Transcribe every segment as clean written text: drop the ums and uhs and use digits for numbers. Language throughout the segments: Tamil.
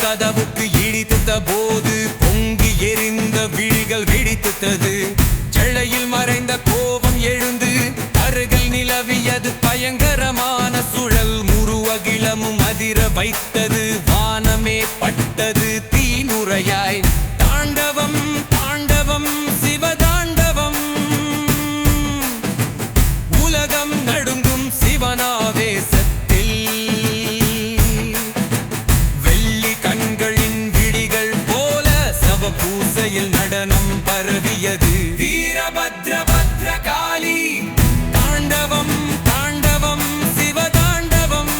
கதவுக்கு இடித்த போது பொங்கி எரிந்த விழிகள் வெடித்தது. செள்ளையில் மறைந்த கோபம் எழுந்து அருகில் நிலவியது. பயங்கரமான சுழல் முருவகிலமும் அதிர வைத்தது. வானமே பட்டது தீநுரையாய். தாண்டவம் தாண்டவம் சிவதாண்டவம். உலகம் நடுங்கும் சிவனாவேசத்தில். பூசையில் நடனம் பரவியது. வீரபத்ர பத்ரகாளி தாண்டவம் தாண்டவம் சிவதாண்டவம்.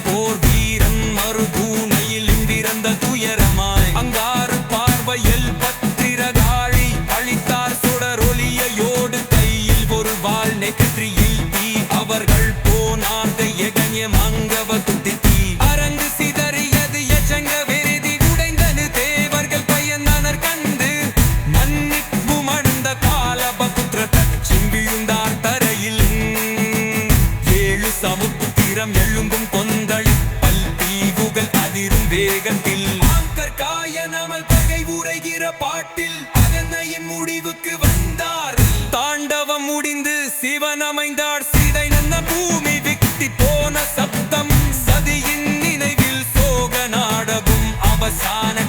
போர் வீரன் மறுபூனையில் இந்திருந்த துயரமாய். அங்காறு பார்வையில் பத்திரகாளி அளித்தார் சுடரொலியோடு. கையில் ஒரு வாள் நெற்றியில் தீ. அவர்கள் போனார்ந்த யஜ்ஞம் அங்கவ குத்தி. அரங்கு சிதறியது யஜங்க வெறிதி உடைந்தது. தேவர்கள் பயந்தனர் கண்டு மன்னிப்பு மணந்த காலபுத்திர தச்சிம் விழுந்தார் தரையில். 7 சமுத்திரம் எழும்பும் வேகத்தில் காயனமல் பகை உரைகிற பாட்டில் அகந்தையின் முடிவுக்கு வந்தார். தாண்டவம் முடிந்து சிவன் அமைந்தார். சிதை நன்ன பூமி விக்தி போன சப்தம். சதியின் நினைவில் சோக நாடகம் அவசான